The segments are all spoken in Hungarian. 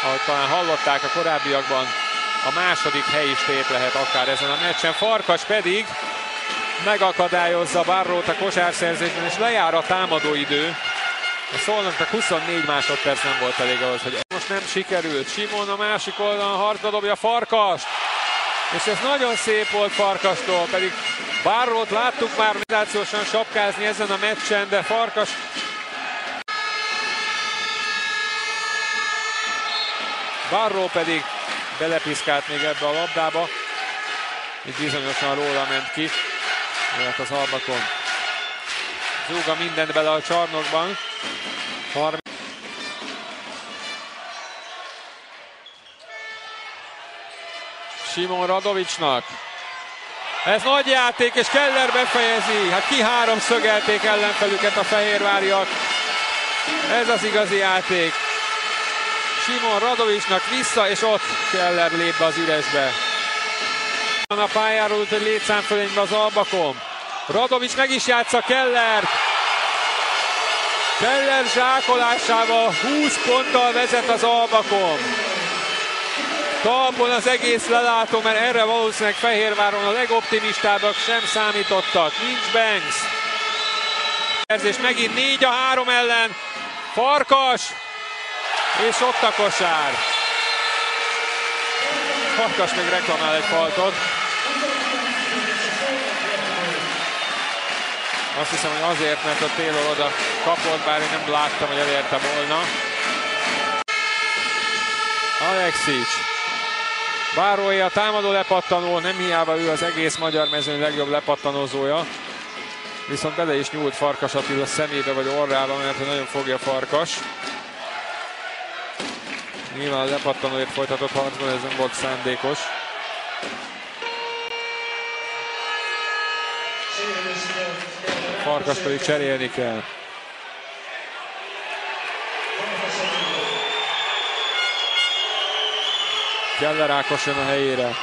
ahogy talán hallották a korábbiakban, a második hely is tét lehet akár ezen a meccsen. Farkas pedig megakadályozza Barrót a kosárszerzésben, és lejár a támadóidő. A Szolnoknak 24 másodperc nem volt elég ahhoz, hogy most nem sikerült. Simon a másik oldalon harcba dobja Farkast, és ez nagyon szép volt Farkastól, pedig Barrót láttuk már mediációsan sapkázni ezen a meccsen, de Farkas Barró pedig belepiszkált még ebbe a labdába. Itt bizonyosan róla ment ki. Mert az Albakon zúga mindent bele a csarnokban. Simon Radovicsnak. Ez nagy játék, és Keller befejezi. Hát ki háromszögelték ellenfelüket a fehérváriak. Ez az igazi játék. Simon Radovicsnak vissza, és ott Keller lép be az üresbe. A pályáról úgy, hogy létszámfölénybe az Albakom. Radovics meg is játsza Kellert. Keller zsákolásával 20 ponttal vezet az Albakom. Talpon az egész lelátó, mert erre valószínűleg Fehérváron a legoptimistábbak sem számítottak. Nincs Banks. És megint 4-3 ellen. Farkas. És ott a kosár. Farkas még reklamál egy faltot. Azt hiszem, hogy azért, mert a Taylor oda kapott, bár én nem láttam, hogy elérte volna. Aleksics. Barróé a támadó lepattanó, nem hiába ő az egész magyar mezőny legjobb lepattanózója. Viszont bele is nyúlt Farkas Attila szemébe vagy orrába, mert nagyon fogja Farkas. Nyilván a lepattanóért folytatott harcban ez nem volt szándékos. Farkas pedig cserélni kell. Keller Ákos jön a helyére.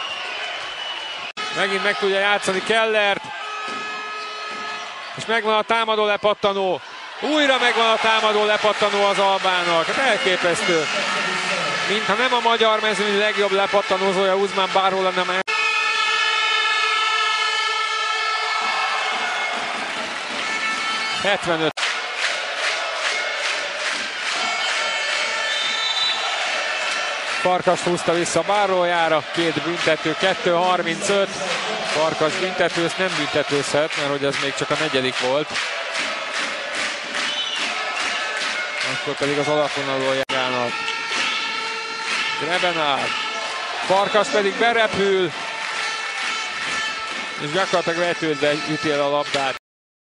Megint meg tudja játszani Kellert. És megvan a támadó lepattanó. Újra megvan a támadó lepattanó az albának. Hát elképesztő. Mintha nem a magyar mezőny legjobb lepattanózója Uzmán Barró lenne már. ...75. Farkas húzta vissza Barrójára, két büntető, 2-35. Farkas büntetőz, nem büntetőzhet, mert hogy ez még csak a negyedik volt. Akkor pedig az alapvonalójának. Grebenár. Farkas pedig berepül. És gyakorlatilag vetődve üti el a labdát.